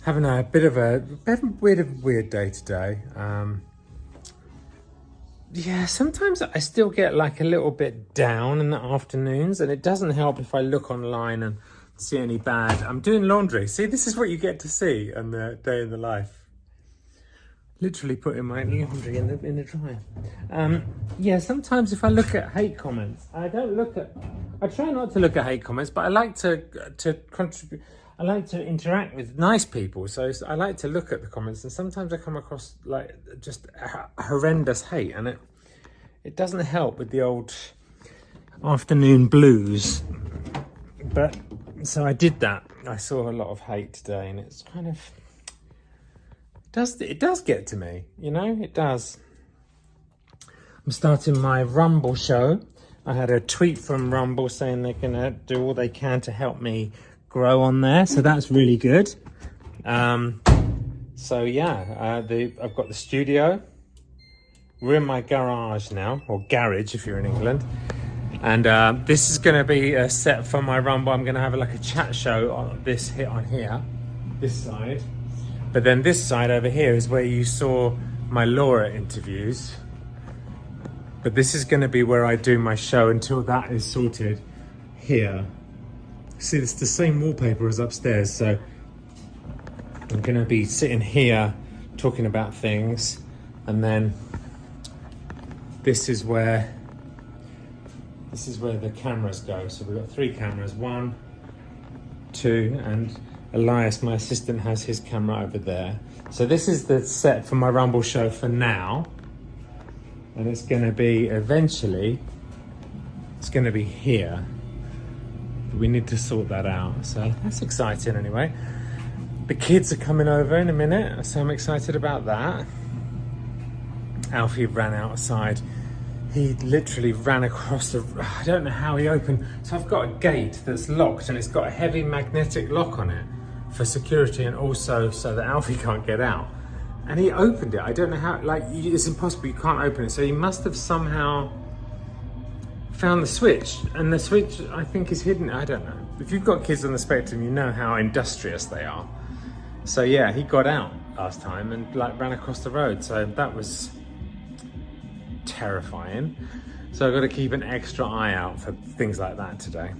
Having a bit of a weird day today. Yeah, sometimes I still get like a little bit down in the afternoons, and it doesn't help if I look online and see any bad. I'm doing laundry. See, this is what you get to see on the day in the life. Literally putting my laundry in the dryer. Yeah, sometimes if I look at hate comments, I try not to look at hate comments, but I like to contribute. I like to interact with nice people, so I like to look at the comments, and sometimes I come across like just horrendous hate, and it doesn't help with the old afternoon blues. But so I did that. I saw a lot of hate today, and it's kind of it does get to me, you know, it does. I'm starting my Rumble show. I had a tweet from Rumble saying they're gonna do all they can to help me grow on there, so that's really good. So yeah, I've got the studio. We're in my garage now, or garage if you're in England, and this is going to be a set for my Rumble. I'm going to have like a chat show on this side, but then this side over here is where you saw my Laura interviews. But this is going to be where I do my show until that is sorted here. See, it's the same wallpaper as upstairs, so I'm going to be sitting here talking about things, and then this is where the cameras go. So we've got 3 cameras, 1, 2, and Elias, my assistant, has his camera over there. So this is the set for my Rumble show for now, and it's going to be eventually, it's going to be here. We need to sort that out, so that's exciting anyway. The kids are coming over in a minute, so I'm excited about that. Alfie ran outside. He literally ran across I don't know how he opened. So I've got a gate that's locked, and it's got a heavy magnetic lock on it for security, and also so that Alfie can't get out. And he opened it. I don't know how, like, it's impossible, you can't open it. So he must have somehow found the switch, and the switch I think is hidden. I don't know. If you've got kids on the spectrum, you know how industrious they are. So yeah, he got out last time and like ran across the road. So that was terrifying. So I've got to keep an extra eye out for things like that today.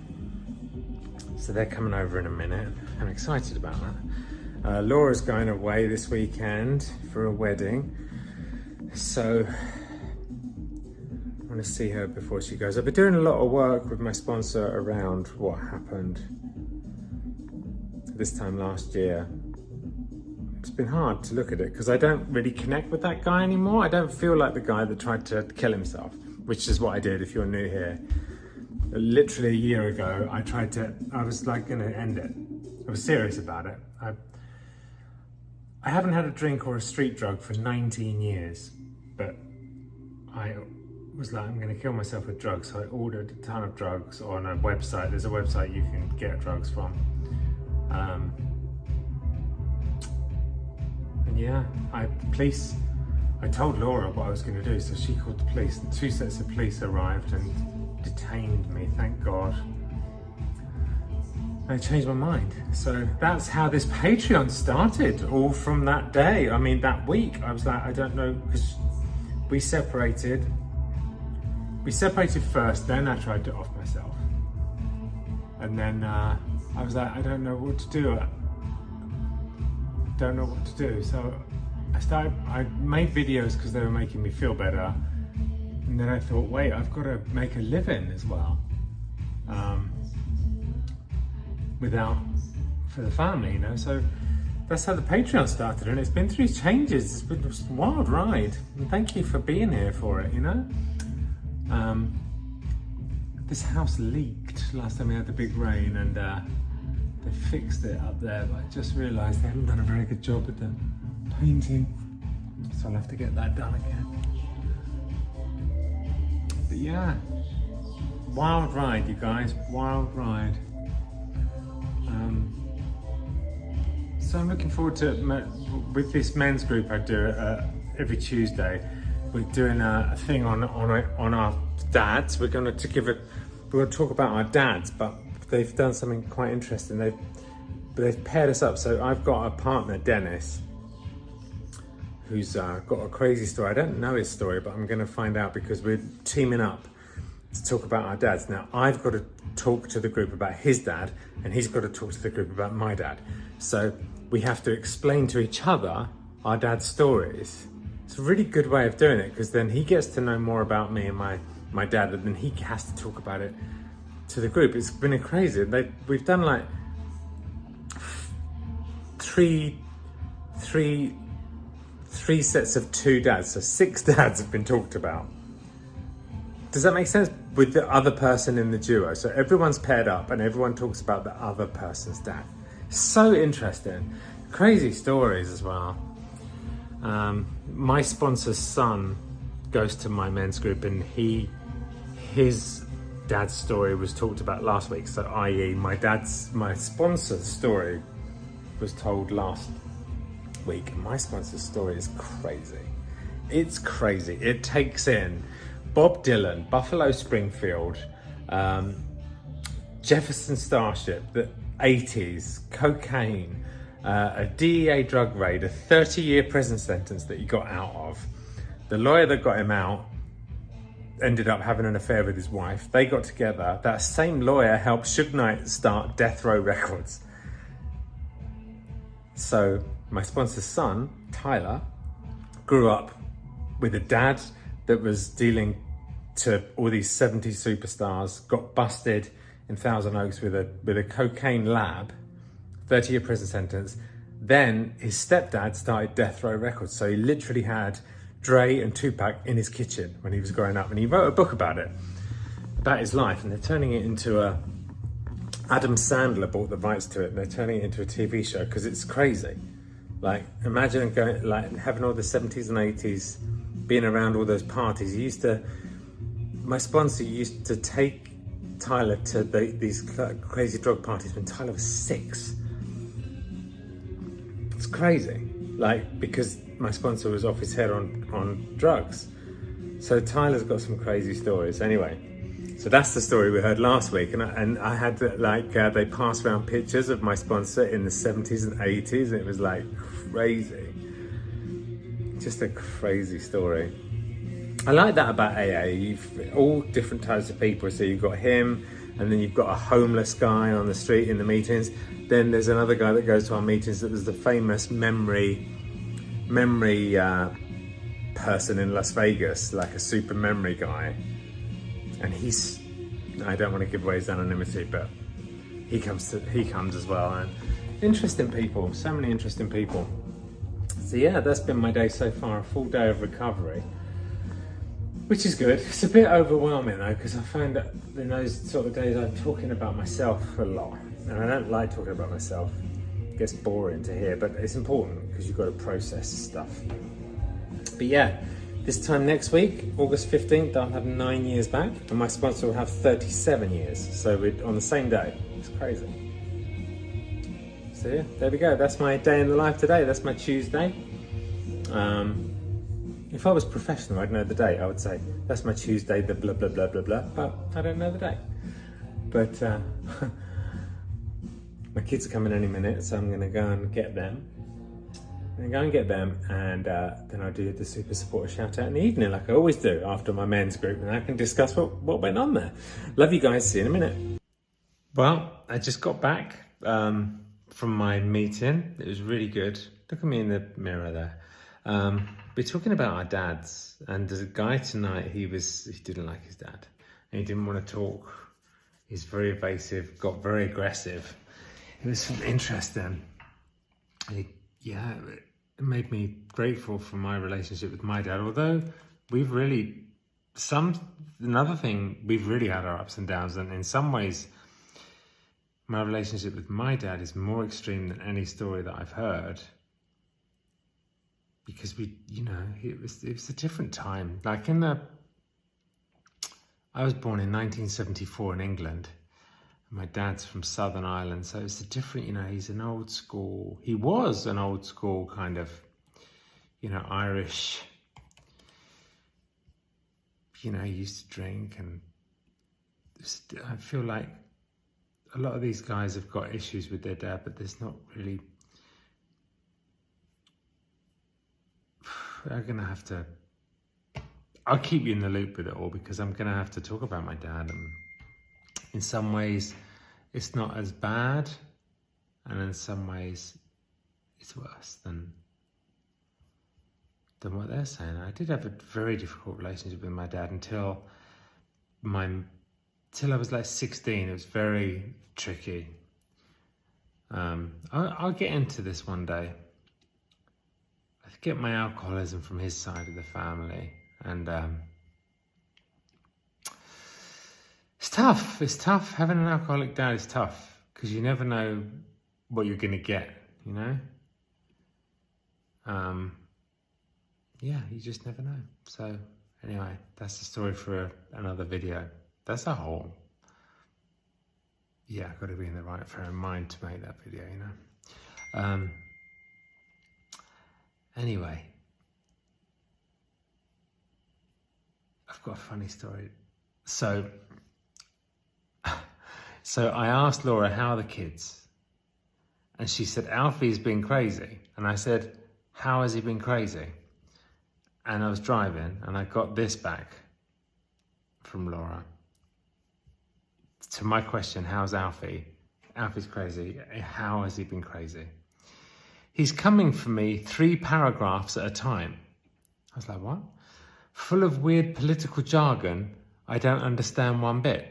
So they're coming over in a minute. I'm excited about that. Laura's going away this weekend for a wedding. So I want to see her before she goes. I've been doing a lot of work with my sponsor around what happened this time last year. It's been hard to look at it because I don't really connect with that guy anymore. I don't feel like the guy that tried to kill himself, which is what I did if you're new here. Literally a year ago, I was like going to end it. I was serious about it. I haven't had a drink or a street drug for 19 years, but I was like, I'm going to kill myself with drugs. So I ordered a ton of drugs on a website. There's a website you can get drugs from. And yeah, I told Laura what I was going to do, so she called the police. The 2 sets of police arrived and detained me, thank God. I changed my mind. So that's how this Patreon started, all from that day. I mean, that week, I was like, I don't know, because we separated first, then I tried to off myself. And then I was like, I don't know what to do. So I made videos because they were making me feel better. And then I thought, wait, I've got to make a living as well. For the family, you know. So that's how the Patreon started, and it's been through changes. It's been a wild ride. And thank you for being here for it, you know. This house leaked last time we had the big rain, and they fixed it up there, but I just realised they haven't done a very good job with the painting, so I'll have to get that done again. But yeah, wild ride, you guys, wild ride. So I'm looking forward to, with this men's group I do every Tuesday, we're doing a thing on our dads. We're going to talk about our dads, but they've done something quite interesting. but they've paired us up. So I've got a partner, Dennis, who's got a crazy story. I don't know his story, but I'm going to find out because we're teaming up to talk about our dads. Now, I've got to talk to the group about his dad, and he's got to talk to the group about my dad. So we have to explain to each other our dad's stories. It's a really good way of doing it, because then he gets to know more about me and my dad, and then he has to talk about it to the group. It's been crazy. We've done like three sets of 2 dads, so 6 dads have been talked about. Does that make sense? With the other person in the duo. So everyone's paired up and everyone talks about the other person's dad. So interesting. Crazy stories as well. My sponsor's son goes to my men's group, and his dad's story was talked about last week. So i.e. my sponsor's story was told last week. My sponsor's story is crazy. It's crazy. It takes in Bob Dylan, Buffalo Springfield, Jefferson Starship, the 80s, cocaine, a DEA drug raid, a 30-year prison sentence that he got out of. The lawyer that got him out ended up having an affair with his wife. They got together. That same lawyer helped Suge Knight start Death Row Records. So my sponsor's son, Tyler, grew up with a dad that was dealing to all these 70s superstars, got busted in Thousand Oaks with a cocaine lab, 30-year prison sentence. Then his stepdad started Death Row Records. So he literally had Dre and Tupac in his kitchen when he was growing up. And he wrote a book about it, about his life. And they're turning it into Adam Sandler bought the rights to it, and they're turning it into a TV show because it's crazy. Like, imagine going, like, having all the 70s and 80s, being around all those parties. My sponsor used to take Tyler to these crazy drug parties when Tyler was 6. It's crazy, like, because my sponsor was off his head on drugs. So Tyler's got some crazy stories. Anyway, so that's the story we heard last week, and I had they passed around pictures of my sponsor in the 70s and 80s, and it was like crazy, just a crazy story. I like that about AA. You've all different types of people. So you've got him, and then you've got a homeless guy on the street in the meetings. Then there's another guy that goes to our meetings that was the famous memory person in Las Vegas, like a super memory guy. And I don't want to give away his anonymity, but he comes as well. And interesting people, so many interesting people. So yeah, that's been my day so far, a full day of recovery. Which is good. It's a bit overwhelming though, because I find that in those sort of days I'm talking about myself a lot. And I don't like talking about myself. It gets boring to hear, but it's important because you've got to process stuff. But yeah, this time next week, August 15th, I'll have 9 years back, and my sponsor will have 37 years. So we're on the same day. It's crazy. So yeah, there we go. That's my day in the life today. That's my Tuesday. If I was professional, I'd know the date. I would say, that's my Tuesday, the blah, blah, blah, blah, blah. But I don't know the date. But my kids are coming any minute, so I'm going to go and get them. And then I'll do the super supporter shout out in the evening, like I always do after my men's group, and I can discuss what went on there. Love you guys. See you in a minute. Well, I just got back from my meeting. It was really good. Look at me in the mirror there. We're talking about our dads, and there's a guy tonight, he didn't like his dad, and he didn't want to talk. He's very evasive, got very aggressive. It was interesting. It made me grateful for my relationship with my dad, although we've really had our ups and downs, and in some ways, my relationship with my dad is more extreme than any story that I've heard. Because it was a different time. Like I was born in 1974 in England. My dad's from Southern Ireland, so it's a different, he was an old school kind of, Irish, he used to drink, and I feel like a lot of these guys have got issues with their dad, but there's not really... I'm going to have to... I'll keep you in the loop with it all, because I'm going to have to talk about my dad. And in some ways, it's not as bad. And in some ways, it's worse than what they're saying. I did have a very difficult relationship with my dad until I was like 16. It was very tricky. I'll get into this one day. I get my alcoholism from his side of the family, and it's tough. It's tough. Having an alcoholic dad is tough, because you never know what you're going to get, you know? Yeah, you just never know. So anyway, that's the story for another video. That's a whole... Yeah, I've got to be in the right frame of mind to make that video, you know? Anyway, I've got a funny story. So I asked Laura, how are the kids? And she said, Alfie's been crazy. And I said, how has he been crazy? And I was driving and I got this back from Laura. To my question, how's Alfie? Alfie's crazy. How has he been crazy? He's coming for me 3 paragraphs at a time. I was like, what? Full of weird political jargon. I don't understand one bit.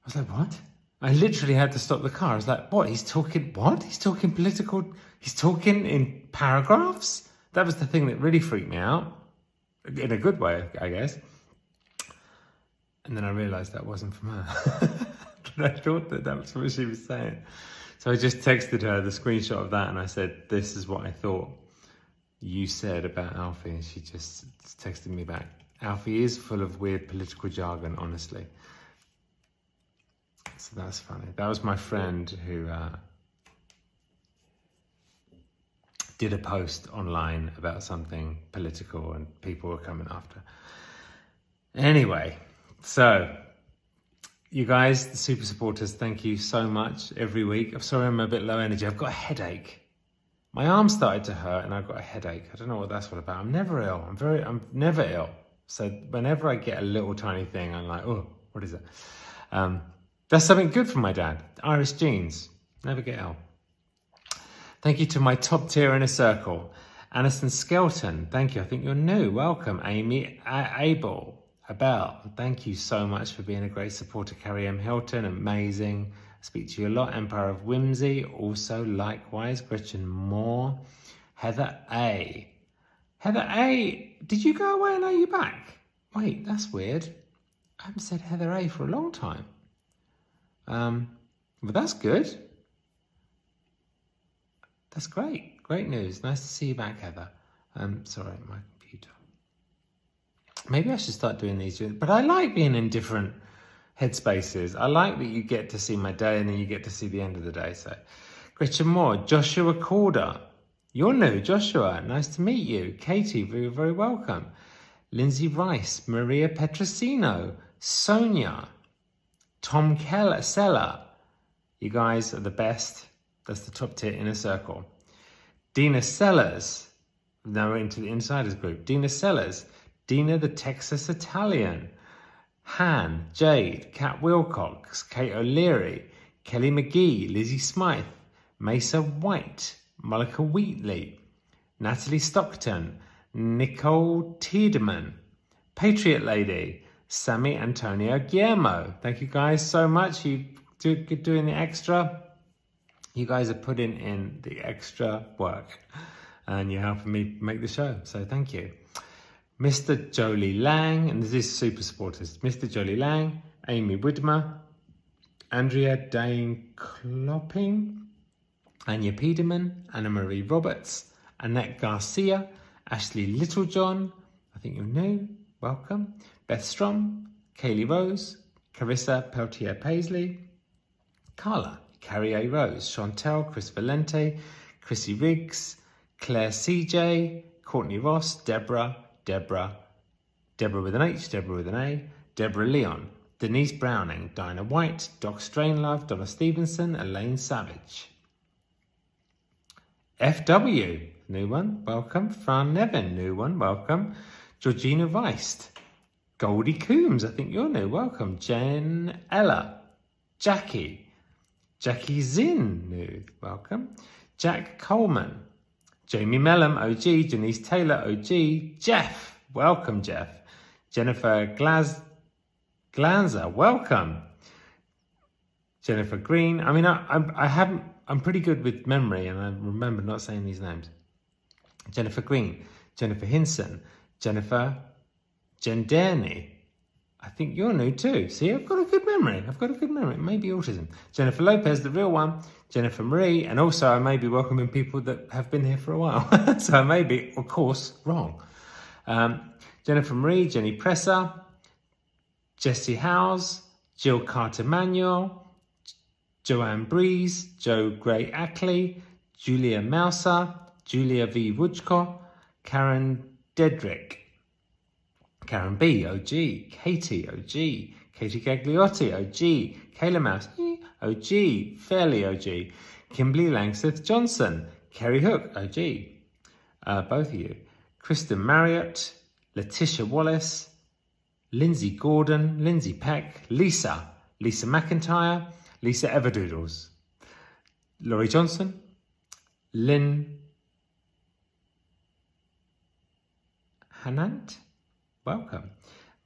I was like, what? I literally had to stop the car. I was like, what? He's talking political, he's talking in paragraphs? That was the thing that really freaked me out. In a good way, I guess. And then I realised that wasn't from her. But I thought that was what she was saying. So I just texted her the screenshot of that and I said, this is what I thought you said about Alfie. And she just texted me back. Alfie is full of weird political jargon, honestly. So that's funny. That was my friend who did a post online about something political and people were coming after. Anyway, so you guys, the super supporters, thank you so much every week. I'm sorry I'm a bit low energy. I've got a headache. My arm started to hurt and I've got a headache. I don't know what that's all about. I'm never ill. I'm never ill. So whenever I get a little tiny thing, I'm like, oh, what is it? That's something good for my dad. Irish genes. Never get ill. Thank you to my top tier inner circle. Aniston Skelton, thank you. I think you're new. Welcome. Amy Abel. Abel, thank you so much for being a great supporter. Carrie M. Hilton, amazing. I speak to you a lot. Empire of Whimsy, also likewise. Gretchen Moore. Heather A. Heather A, did you go away and are you back? Wait, that's weird. I haven't said Heather A for a long time. But that's good. That's great. Great news. Nice to see you back, Heather. Sorry, my computer. Maybe I should start doing these, but I like being in different headspaces. I like that you get to see my day and then you get to see the end of the day. So, Gretchen Moore, Joshua Calder. You're new, Joshua. Nice to meet you. Katie, very, very welcome. Lindsay Rice, Maria Petrosino, Sonia, Tom Seller. You guys are the best. That's the top tier inner circle. Dina Sellers. Now we're into the insiders group. Dina Sellers. Dina the Texas Italian. Han, Jade, Kat Wilcox, Kate O'Leary, Kelly McGee, Lizzie Smythe, Mesa White, Monica Wheatley, Natalie Stockton, Nicole Tiedemann, Patriot Lady, Sammy Antonio Guillermo. Thank you guys so much. You doing the extra. You guys are putting in the extra work and you're helping me make the show. So thank you. Mr. Jolie Lang, and this is super supporters. Mr. Jolie Lang, Amy Widmer, Andrea Dane Klopping, Anya Peterman, Anna Marie Roberts, Annette Garcia, Ashley Littlejohn, I think you're new, welcome, Beth Strom, Kaylee Rose, Carissa Peltier Paisley, Carla, Carrie A. Rose, Chantel, Chris Valente, Chrissy Riggs, Claire CJ, Courtney Ross, Deborah with an H, Deborah with an A, Deborah Leon, Denise Browning, Dinah White, Doc Strainlove, Donna Stevenson, Elaine Savage. FW, new one, welcome. Fran Nevin, new one, welcome. Georgina Weist. Goldie Coombs, I think you're new, welcome. Jen Ella. Jackie Zinn, new, welcome. Jack Coleman. Jamie Mellum, OG. Janice Taylor, OG. Jeff, welcome Jeff. Jennifer Glanzer, welcome. Jennifer Green. I mean, I'm pretty good with memory and I remember not saying these names. Jennifer Green, Jennifer Hinson, Jennifer Genderney. I think you're new too. See, I've got a good memory. Maybe autism. Jennifer Lopez, the real one. Jennifer Marie. And also I may be welcoming people that have been here for a while. So I may be, of course, wrong. Jennifer Marie, Jenny Presser, Jessie Howes, Jill Carter-Manuel, Joanne Breeze, Joe Gray-Ackley, Julia Mouser, Julia V. Wujko, Karen Dedrick, Karen B, OG, Katie, OG, Katie Gagliotti, OG, Kayla Mouse, OG, Fairly OG, Kimberly Langseth Johnson, Kerry Hook, OG, both of you, Kristen Marriott, Letitia Wallace, Lindsay Gordon, Lindsay Peck, Lisa McIntyre, Lisa Everdoodles, Laurie Johnson, Lynn Hanant, welcome.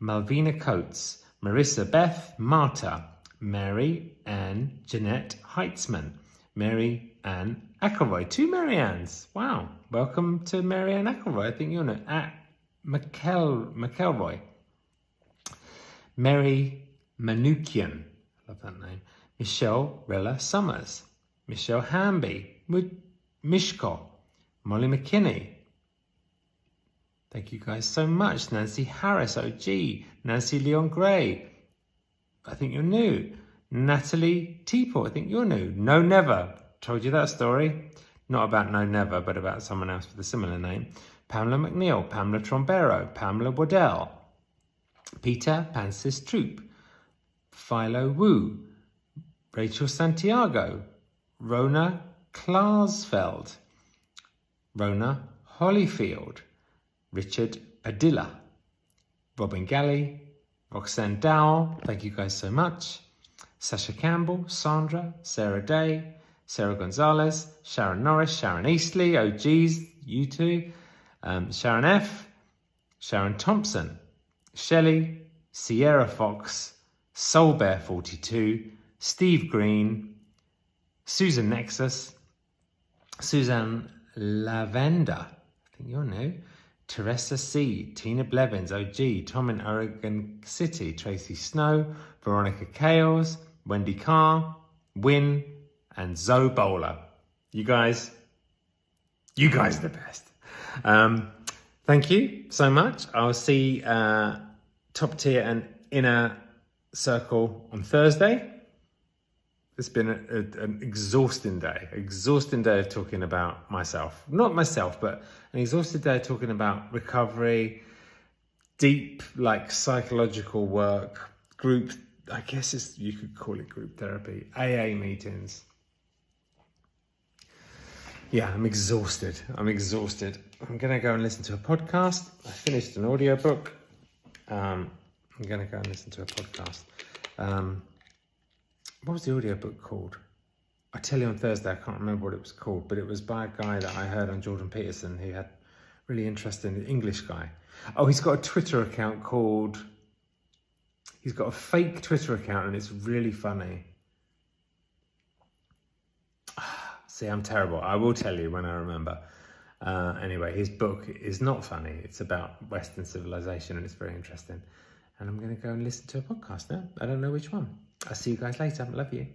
Malvina Coates, Marissa Beth, Marta, Mary Ann Jeanette Heitzman, Mary Ann Ackleroy, 2 Mary Anns. Wow, welcome to Mary Ann Ackleroy. I think you're new. At McElroy. Mary Manukian, love that name. Michelle Rella Summers, Michelle Hamby, Mishko, Molly McKinney. Thank you guys so much. Nancy Harris, OG, Nancy Leon Gray, I think you're new. Natalie Teeple, I think you're new. No Never, told you that story. Not about No Never, but about someone else with a similar name. Pamela McNeil, Pamela Trombero, Pamela Waddell, Peter Pansis Troop, Philo Wu, Rachel Santiago, Rona Klarsfeld, Rona Holyfield, Richard Padilla, Robin Galley, Roxanne Dowell, thank you guys so much. Sasha Campbell, Sandra, Sarah Day, Sarah Gonzalez, Sharon Norris, Sharon Eastley, OGs, you two, Sharon F, Sharon Thompson, Shelley, Sierra Fox, Soulbear 42, Steve Green, Susan Nexus, Suzanne Lavender, I think you're new, Teresa C, Tina Blevins, OG, Tom in Oregon City, Tracy Snow, Veronica Kales, Wendy Carr, Win, and Zoe Bowler. You guys are the best. Thank you so much. I'll see Top Tier and Inner Circle on Thursday. It's been an exhausting day of talking about myself. Not myself, but an exhausting day of talking about recovery, deep, like psychological work, group, I guess you could call it group therapy, AA meetings. Yeah, I'm exhausted. I'm going to go and listen to a podcast. I finished an audiobook. I'm going to go and listen to a podcast. What was the audiobook called? I tell you on Thursday, I can't remember what it was called, but it was by a guy that I heard on Jordan Peterson who had really interesting English guy. Oh, he's got a Twitter account he's got a fake Twitter account and it's really funny. See, I'm terrible. I will tell you when I remember. Anyway, his book is not funny. It's about Western civilization and it's very interesting. And I'm going to go and listen to a podcast now. I don't know which one. I'll see you guys later. Love you.